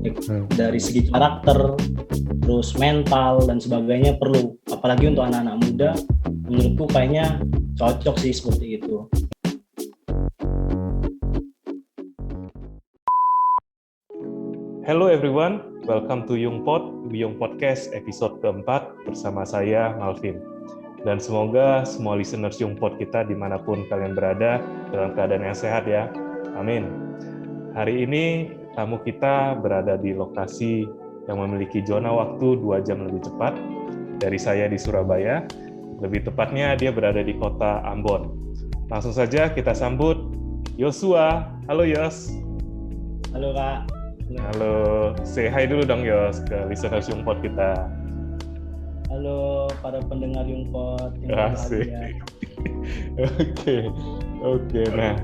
dari segi karakter, terus mental dan sebagainya perlu. Apalagi untuk anak-anak muda, menurutku kayaknya cocok sih seperti itu. Hello everyone, welcome to Yung Podcast episode keempat bersama saya Malvin. Dan semoga semua listeners Yung kita dimanapun kalian berada dalam keadaan yang sehat ya. Amin. Hari ini tamu kita berada di lokasi yang memiliki zona waktu 2 jam lebih cepat dari saya di Surabaya. Lebih tepatnya dia berada di kota Ambon. Langsung saja kita sambut Yosua. Halo Yos. Halo Kak. Halo, say hi dulu dong Yos ke listeners Yungpot kita. Halo para pendengar Yungpot. Asik. Oke. Nah,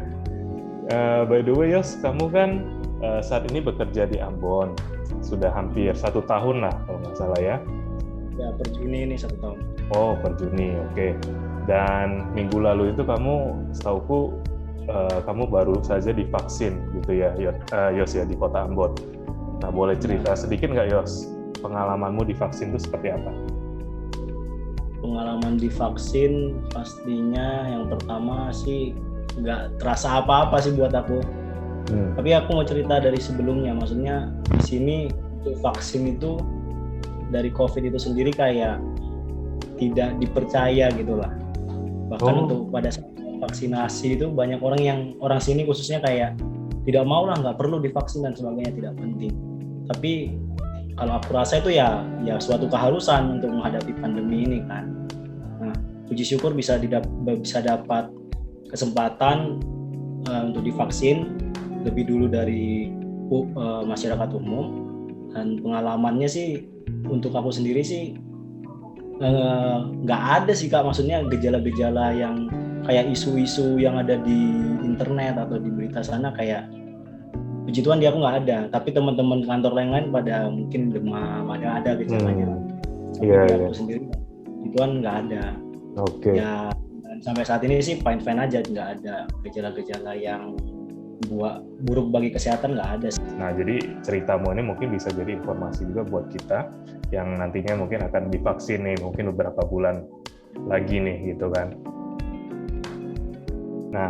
by the way Yos, kamu kan saat ini bekerja di Ambon. Sudah hampir 1 tahun lah kalau nggak salah ya. Ya, per Juni ini 1 tahun. Oh, per Juni, oke. Dan minggu lalu itu kamu, setauku, kamu baru saja divaksin gitu ya, Yos ya, di kota Ambon. Nah, boleh cerita sedikit nggak Yos, pengalamanmu divaksin itu seperti apa? Pengalaman divaksin pastinya yang pertama sih nggak terasa apa-apa sih buat aku. Tapi aku mau cerita dari sebelumnya, maksudnya di sini untuk vaksin itu dari COVID itu sendiri kayak tidak dipercaya gitulah. Bahkan untuk pada saat vaksinasi itu banyak orang sini khususnya kayak tidak mau lah, nggak perlu divaksin dan sebagainya, tidak penting. Tapi kalau aku rasa itu ya suatu keharusan untuk menghadapi pandemi ini kan. Nah, puji syukur bisa dapat kesempatan untuk divaksin lebih dulu dari masyarakat umum, dan pengalamannya sih untuk aku sendiri sih nggak ada sih Kak, maksudnya gejala-gejala yang kayak isu-isu yang ada di internet atau di berita sana, kayak puji Tuhan aku nggak ada. Tapi teman-teman kantor lain pada mungkin demam, ada gejalanya. Tapi aku sendiri puji Tuhan nggak ada. Oke. Ya, dan sampai saat ini sih fine-fine aja, nggak ada gejala-gejala yang buruk bagi kesehatan, nggak ada sih. Nah, jadi ceritamu ini mungkin bisa jadi informasi juga buat kita yang nantinya mungkin akan divaksin nih, mungkin beberapa bulan lagi nih gitu kan. Nah,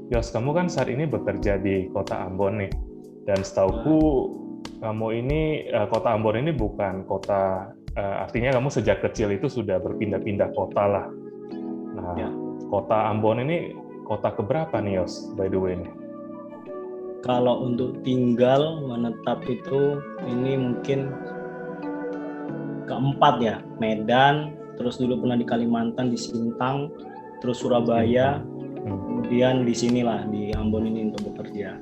Yos, kamu kan saat ini bekerja di kota Ambon nih, dan setauku kamu ini, kota Ambon ini bukan kota, artinya kamu sejak kecil itu sudah berpindah-pindah kota lah. Nah, kota Ambon ini kota keberapa nih Yos, by the way nih? Kalau untuk tinggal menetap itu ini mungkin keempat ya, Medan, terus dulu pernah di Kalimantan di Sintang, terus Surabaya, kemudian di sinilah di Ambon ini untuk bekerja.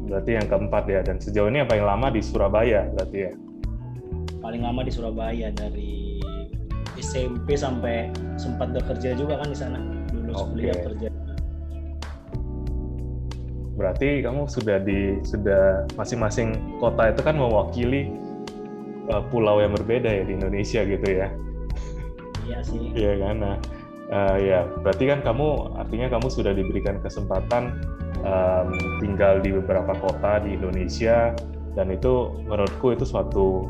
Berarti yang keempat ya, dan sejauh ini yang paling lama di Surabaya berarti ya? Paling lama di Surabaya, dari SMP sampai sempat bekerja juga kan di sana, lulus kuliah kerja. Berarti kamu sudah masing-masing kota itu kan mewakili pulau yang berbeda ya di Indonesia gitu ya? Iya sih. Iya kan, nah ya berarti kan artinya kamu sudah diberikan kesempatan tinggal di beberapa kota di Indonesia, dan itu menurutku itu suatu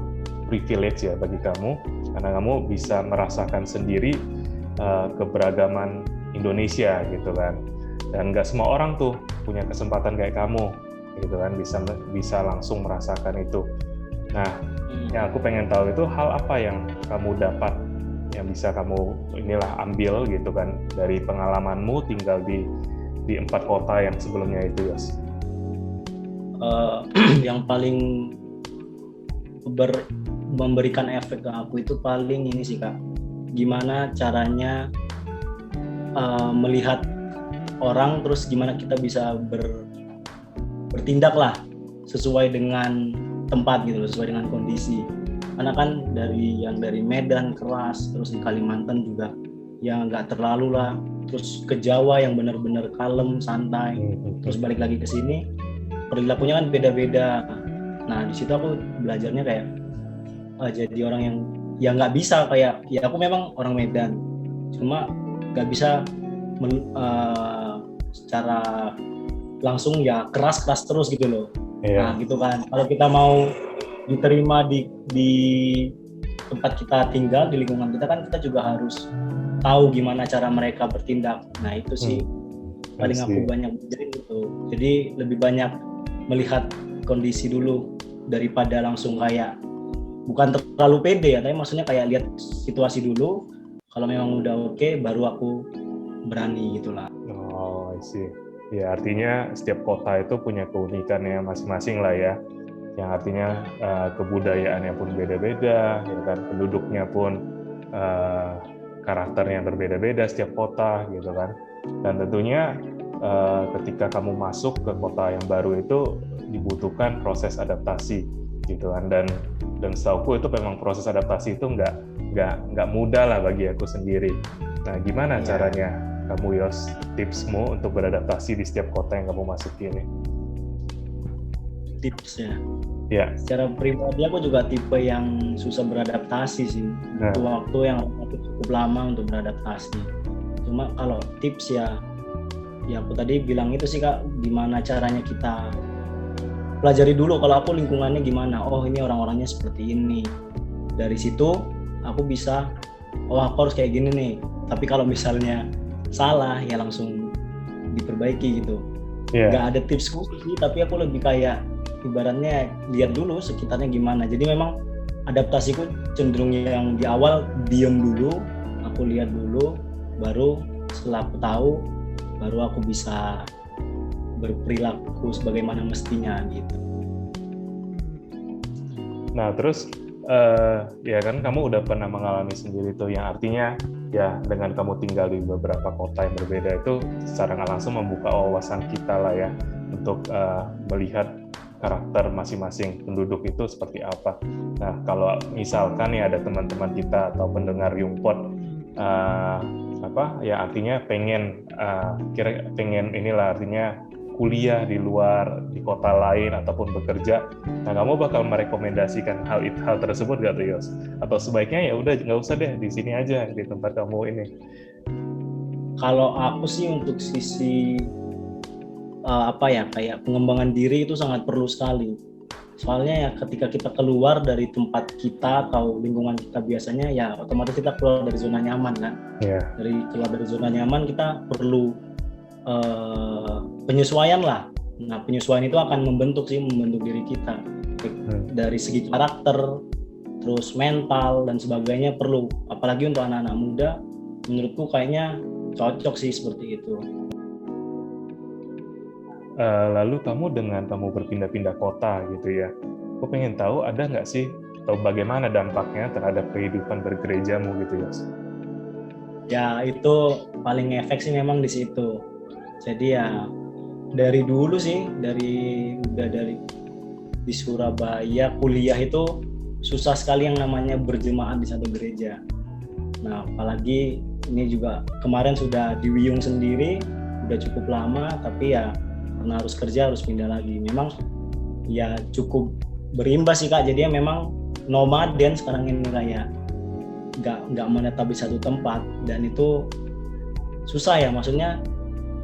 privilege ya bagi kamu, karena kamu bisa merasakan sendiri keberagaman Indonesia gitu kan. Dan nggak semua orang tuh punya kesempatan kayak kamu gitu kan, bisa langsung merasakan itu. Nah, yang aku pengen tahu itu hal apa yang kamu dapat, yang bisa kamu ambil gitu kan dari pengalamanmu tinggal di 4 kota yang sebelumnya itu, Yos. Yang paling memberikan efek ke aku itu paling ini sih Kak, gimana caranya melihat orang, terus gimana kita bisa bertindak lah sesuai dengan tempat gitu, sesuai dengan kondisi. Karena kan dari Medan keras, terus di Kalimantan juga yang nggak terlalu lah, terus ke Jawa yang benar-benar kalem, santai, terus balik lagi ke sini perilakunya kan beda-beda. Nah di situ aku belajarnya kayak jadi orang yang nggak bisa kayak, ya aku memang orang Medan, cuma nggak bisa secara langsung ya keras terus gitu loh. Nah gitu kan, kalau kita mau diterima di tempat kita tinggal, di lingkungan kita kan, kita juga harus tahu gimana cara mereka bertindak. Nah itu sih paling aku banyak belajar itu. Jadi lebih banyak melihat kondisi dulu daripada langsung kayak, bukan terlalu pede ya, tapi maksudnya kayak lihat situasi dulu. Kalau memang udah oke, baru aku berani gitulah. Oh, I see. Ya artinya setiap kota itu punya keunikannya masing-masing lah ya. Yang artinya kebudayaannya pun beda-beda, ya kan, penduduknya pun karakternya berbeda-beda setiap kota gitu kan. Dan tentunya ketika kamu masuk ke kota yang baru itu dibutuhkan proses adaptasi gitu kan. Dan setauku itu memang proses adaptasi itu nggak mudah lah bagi aku sendiri. Nah gimana caranya kamu, Yos, tipsmu untuk beradaptasi di setiap kota yang kamu masuki ini? Tipsnya? Ya. Secara pribadi aku juga tipe yang susah beradaptasi sih. Butuh waktu yang cukup lama untuk beradaptasi. Cuma kalau tips ya aku tadi bilang itu sih Kak, gimana caranya kita pelajari dulu kalau aku lingkungannya gimana. Oh ini orang-orangnya seperti ini. Dari situ aku bisa, oh aku harus kayak gini nih. Tapi kalau misalnya salah ya langsung diperbaiki gitu. Nggak ada tips khusus sih, tapi aku lebih kayak ibaratnya lihat dulu sekitarnya gimana. Jadi memang adaptasiku cenderung yang di awal diem dulu, aku lihat dulu, baru setelah aku tahu, baru aku bisa berperilaku sebagaimana mestinya gitu. Nah terus ya kan kamu udah pernah mengalami sendiri tuh, yang artinya ya dengan kamu tinggal di beberapa kota yang berbeda itu secara nggak langsung membuka wawasan kita lah ya untuk melihat karakter masing-masing penduduk itu seperti apa. Nah kalau misalkan ya ada teman-teman kita atau pendengar Yungpot ya artinya pengen inilah artinya kuliah di luar, di kota lain ataupun bekerja, nah kamu bakal merekomendasikan hal tersebut gak tuh, Yos? Atau sebaiknya ya udah nggak usah deh, di sini aja di tempat kamu ini? Kalau aku sih untuk sisi kayak pengembangan diri itu sangat perlu sekali. Soalnya ya ketika kita keluar dari tempat kita atau lingkungan kita biasanya, ya otomatis kita keluar dari zona nyaman kan. Keluar dari zona nyaman kita perlu penyesuaian lah. Nah penyesuaian itu akan membentuk diri kita dari segi karakter, terus mental dan sebagainya perlu. Apalagi untuk anak-anak muda, menurutku kayaknya cocok sih seperti itu. Lalu kamu dengan kamu berpindah-pindah kota gitu ya, aku pengen tahu ada nggak sih atau bagaimana dampaknya terhadap kehidupan bergerejamu gitu, Yos? Ya itu paling efek sih memang di situ. Jadi ya dari dulu sih, dari di Surabaya kuliah itu susah sekali yang namanya berjemaah di satu gereja. Nah apalagi ini juga kemarin sudah di Wiyung sendiri, udah cukup lama, tapi ya karena harus kerja harus pindah lagi. Memang ya cukup berimbas sih Kak. Jadi ya memang nomaden sekarang ini kayak nggak menetap di satu tempat, dan itu susah ya, maksudnya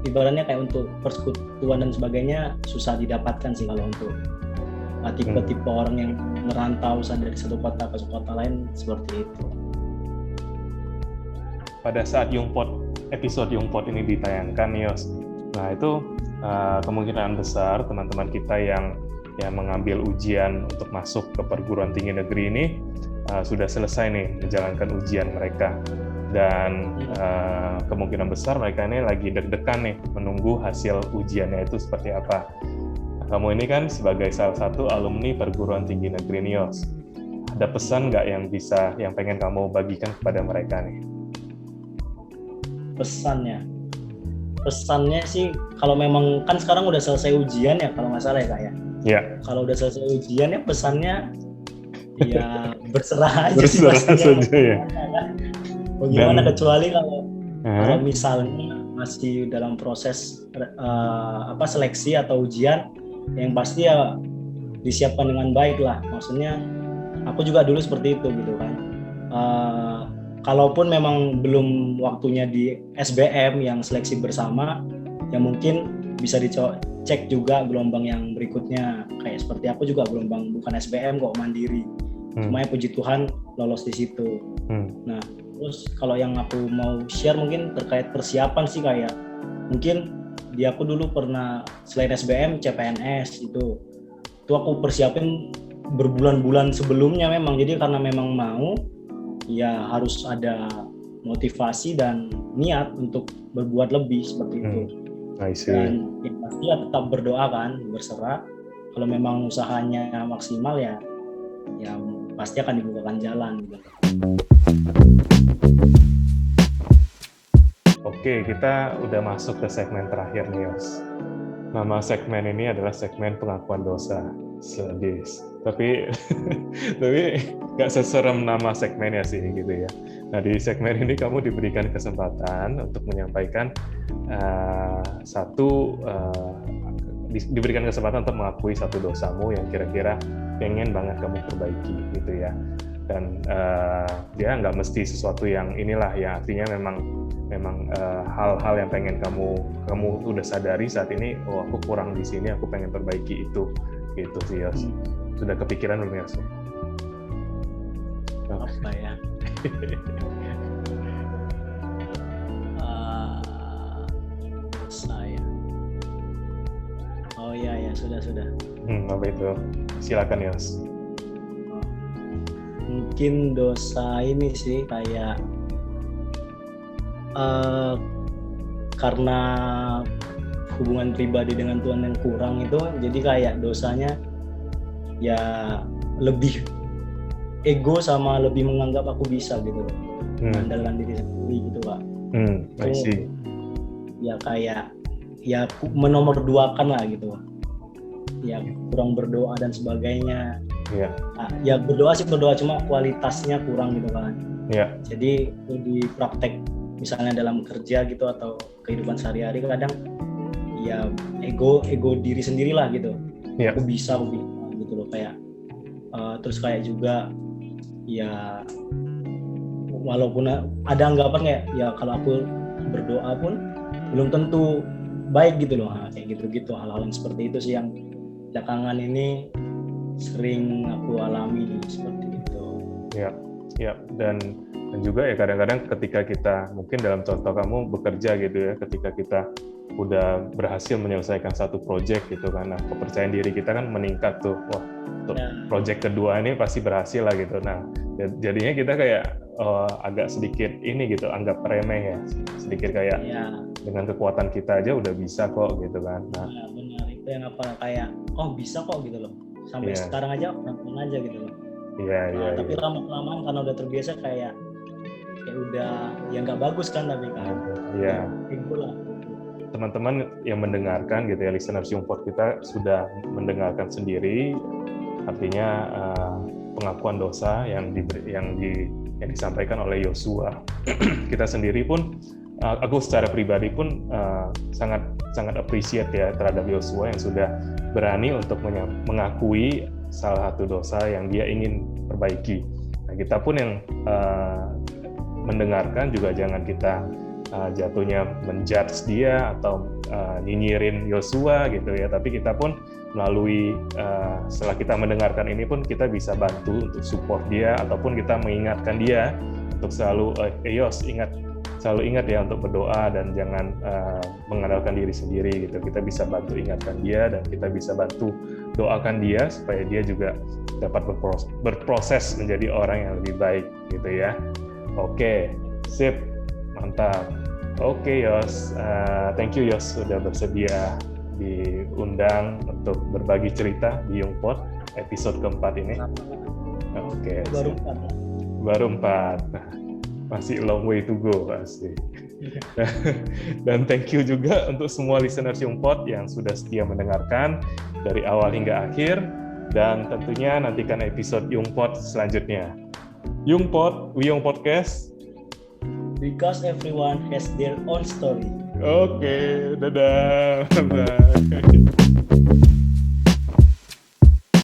ibaratnya kayak untuk persekutuan dan sebagainya susah didapatkan sih kalau untuk tipe-tipe orang yang merantau dari satu kota ke kota lain seperti itu. Pada saat episode Yungpot ini ditayangkan, Yos, nah itu kemungkinan besar teman-teman kita yang mengambil ujian untuk masuk ke perguruan tinggi negeri ini sudah selesai nih menjalankan ujian mereka, dan kemungkinan besar mereka ini lagi deg-degan nih menunggu hasil ujiannya itu seperti apa. Kamu ini kan sebagai salah satu alumni perguruan tinggi negeri Yos, ada pesan nggak yang pengen kamu bagikan kepada mereka nih? Pesannya sih, kalau memang kan sekarang udah selesai ujian ya kalau nggak salah ya Kak ya. Ya. Kalau udah selesai ujian ya pesannya ya berserah aja sih ya. Bagaimana kecuali kalau misalnya masih dalam proses seleksi atau ujian, yang pasti ya disiapkan dengan baik lah. Maksudnya aku juga dulu seperti itu gitu kan. Kalaupun memang belum waktunya di SBM yang seleksi bersama, ya mungkin bisa dicek juga gelombang yang berikutnya. Kayak seperti aku juga gelombang bukan SBM kok, mandiri. Cuma ya puji Tuhan lolos di situ. Nah, terus kalau yang aku mau share mungkin terkait persiapan sih, kayak mungkin di aku dulu pernah selain SBM CPNS itu aku persiapin berbulan-bulan sebelumnya memang. Jadi karena memang mau, ya harus ada motivasi dan niat untuk berbuat lebih seperti itu. Dan yang pasti ya tetap berdoa kan, berserah. Kalau memang usahanya maksimal ya pasti akan dibukakan jalan gitu. Oke, kita udah masuk ke segmen terakhir nih, Yos. Nama segmen ini adalah segmen pengakuan dosa. Sedis. Tapi nggak seserem nama segmennya sih gitu ya. Nah, di segmen ini kamu diberikan kesempatan untuk menyampaikan diberikan kesempatan untuk mengakui satu dosamu yang kira-kira pengen banget kamu perbaiki gitu ya. Dan dia nggak mesti sesuatu yang inilah ya, artinya memang hal-hal yang pengen kamu udah sadari saat ini, aku kurang di sini, aku pengen perbaiki itu gitu sih, Yos. Sudah kepikiran belum, Yos? Apa ya? Saya. Oh ya sudah. Apa itu? Silakan, Yos. Mungkin dosa ini sih kayak karena hubungan pribadi dengan Tuhan yang kurang itu, jadi kayak dosanya ya lebih ego sama lebih menganggap aku bisa gitu, mengandalkan diri sendiri gitu Pak. I see. Ya kayak ya menomorduakan lah gitu, ya kurang berdoa dan sebagainya. Ya berdoa cuma kualitasnya kurang gitu kan. Jadi di praktek misalnya dalam kerja gitu atau kehidupan sehari-hari kadang ya ego diri sendirilah gitu. Aku bisa gitu loh, kayak terus kayak juga ya walaupun ada anggapan kayak ya kalau aku berdoa pun belum tentu baik gitu loh. Kayak gitu hal-hal yang seperti itu sih yang belakangan ini sering aku alami seperti itu. Dan juga ya kadang-kadang ketika kita mungkin dalam contoh kamu bekerja gitu ya, ketika kita udah berhasil menyelesaikan satu project gitu kan, nah kepercayaan diri kita kan meningkat tuh, wah untuk project kedua ini pasti berhasil lah gitu. Nah jadinya kita kayak agak sedikit ini gitu, anggap remeh ya, sedikit kayak dengan kekuatan kita aja udah bisa kok gitu kan. Nah benar, itu yang apa kayak bisa kok gitu loh, sampai sekarang aja pelan-pelan aja gitu loh. Tapi lama-kelamaan karena udah terbiasa kayak udah ya nggak bagus kan, tapi kan itulah. Teman-teman yang mendengarkan gitu ya, listeners Youngpod kita sudah mendengarkan sendiri, artinya pengakuan dosa yang disampaikan oleh Yosua. Kita sendiri pun, aku secara pribadi pun sangat appreciate ya terhadap Yosua yang sudah berani untuk mengakui salah satu dosa yang dia ingin perbaiki. Nah, kita pun yang mendengarkan juga jangan kita jatuhnya menjudge dia atau nyinyirin Yosua gitu ya, tapi kita pun melalui setelah kita mendengarkan ini pun kita bisa bantu untuk support dia ataupun kita mengingatkan dia untuk selalu selalu ingat ya untuk berdoa dan jangan mengandalkan diri sendiri gitu. Kita bisa bantu ingatkan dia dan kita bisa bantu doakan dia supaya dia juga dapat berproses menjadi orang yang lebih baik gitu ya. Oke, sip, mantap. Oke, Yos, thank you Yos sudah bersedia diundang untuk berbagi cerita di Youngpod episode keempat ini. Oke, baru 4. Masih long way to go pasti. Dan thank you juga untuk semua listeners Youngpod yang sudah setia mendengarkan dari awal hingga akhir, dan tentunya nantikan episode Youngpod selanjutnya. Youngpod, We Young Podcast. Because everyone has their own story. Oke, dadah. Bye.